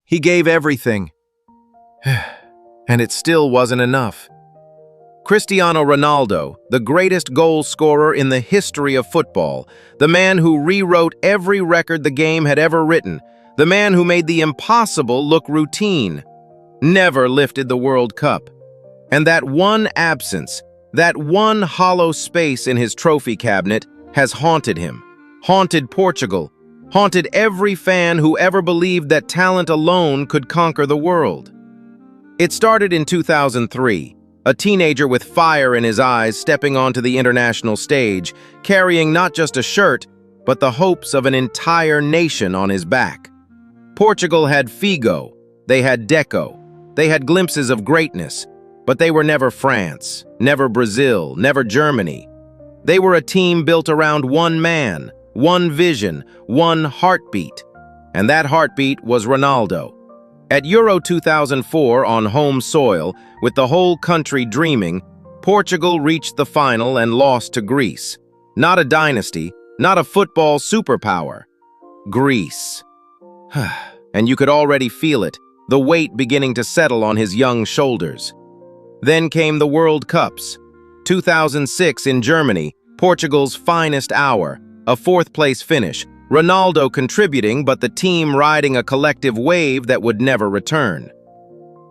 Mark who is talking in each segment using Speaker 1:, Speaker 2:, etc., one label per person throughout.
Speaker 1: He gave everything, and it still wasn't enough. Cristiano Ronaldo, the greatest goal scorer in the history of football, the man who rewrote every record the game had ever written, the man who made the impossible look routine, never lifted the World Cup. And that one absence, that one hollow space in his trophy cabinet has haunted him, haunted Portugal, haunted every fan who ever believed that talent alone could conquer the world. It started in 2003, a teenager with fire in his eyes stepping onto the international stage, carrying not just a shirt, but the hopes of an entire nation on his back. Portugal had Figo, they had Deco, they had glimpses of greatness, but they were never France, never Brazil, never Germany. They were a team built around one man, one vision, one heartbeat. And that heartbeat was Ronaldo. At Euro 2004 on home soil, with the whole country dreaming, Portugal reached the final and lost to Greece. Not a dynasty, not a football superpower. Greece. And you could already feel it, the weight beginning to settle on his young shoulders. Then came the World Cups. 2006 in Germany, Portugal's finest hour, a fourth-place finish, Ronaldo contributing but the team riding a collective wave that would never return.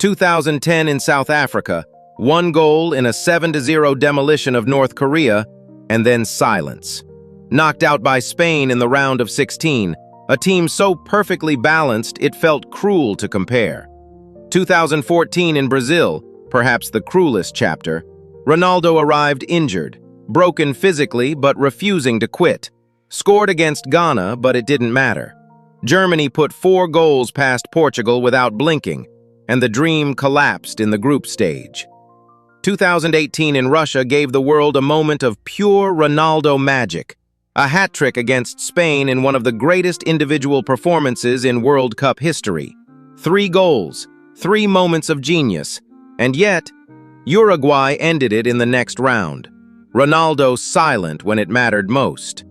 Speaker 1: 2010 in South Africa, one goal in a 7-0 demolition of North Korea, and then silence. Knocked out by Spain in the round of 16, a team so perfectly balanced it felt cruel to compare. 2014 in Brazil, perhaps the cruelest chapter, Ronaldo arrived injured, broken physically but refusing to quit. Scored against Ghana, but it didn't matter. Germany put 4 goals past Portugal without blinking, and the dream collapsed in the group stage. 2018 in Russia gave the world a moment of pure Ronaldo magic, a hat-trick against Spain in one of the greatest individual performances in World Cup history. 3 goals, 3 moments of genius, and yet, Uruguay ended it in the next round. Ronaldo silent when it mattered most.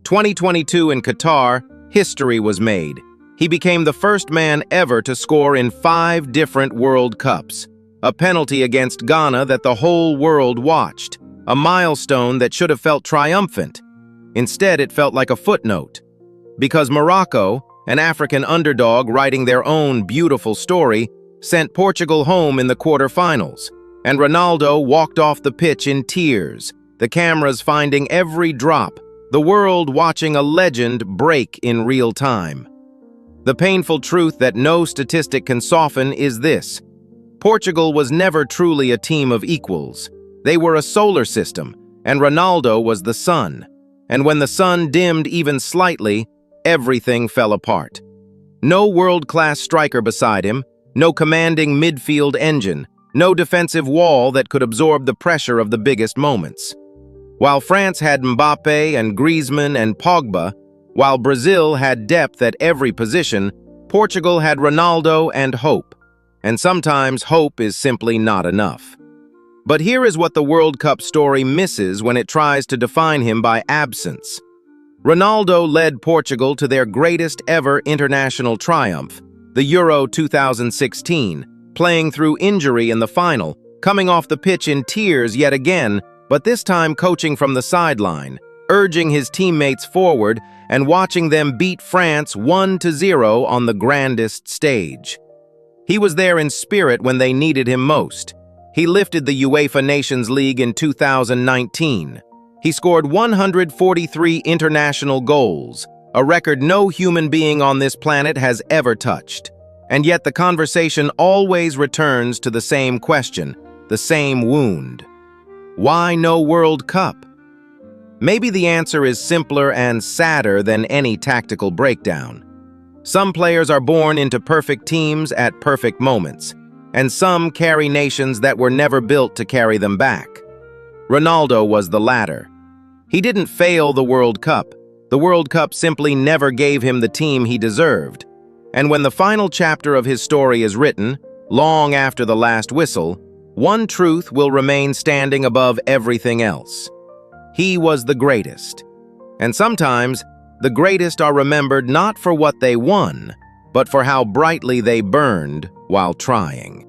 Speaker 1: 2022 in Qatar, history was made. He became the first man ever to score in 5 different World Cups, a penalty against Ghana that the whole world watched, a milestone that should have felt triumphant. Instead, it felt like a footnote. Because Morocco, an African underdog writing their own beautiful story, sent Portugal home in the quarterfinals, and Ronaldo walked off the pitch in tears, the cameras finding every drop, the world watching a legend break in real time. The painful truth that no statistic can soften is this: Portugal was never truly a team of equals. They were a solar system, and Ronaldo was the sun. And when the sun dimmed even slightly, everything fell apart. No world-class striker beside him, no commanding midfield engine, no defensive wall that could absorb the pressure of the biggest moments. While France had Mbappe and Griezmann and Pogba, while Brazil had depth at every position, Portugal had Ronaldo and hope. And sometimes hope is simply not enough. But here is what the World Cup story misses when it tries to define him by absence. Ronaldo led Portugal to their greatest ever international triumph, the Euro 2016, playing through injury in the final, coming off the pitch in tears yet again, but this time coaching from the sideline, urging his teammates forward and watching them beat France 1-0 on the grandest stage. He was there in spirit when they needed him most. He lifted the UEFA Nations League in 2019. He scored 143 international goals, a record no human being on this planet has ever touched. And yet the conversation always returns to the same question, the same wound. Why no World Cup? Maybe the answer is simpler and sadder than any tactical breakdown. Some players are born into perfect teams at perfect moments, and some carry nations that were never built to carry them back. Ronaldo was the latter. He didn't fail the World Cup. The World Cup simply never gave him the team he deserved. And when the final chapter of his story is written, long after the last whistle, one truth will remain standing above everything else. He was the greatest. And sometimes, the greatest are remembered not for what they won, but for how brightly they burned while trying.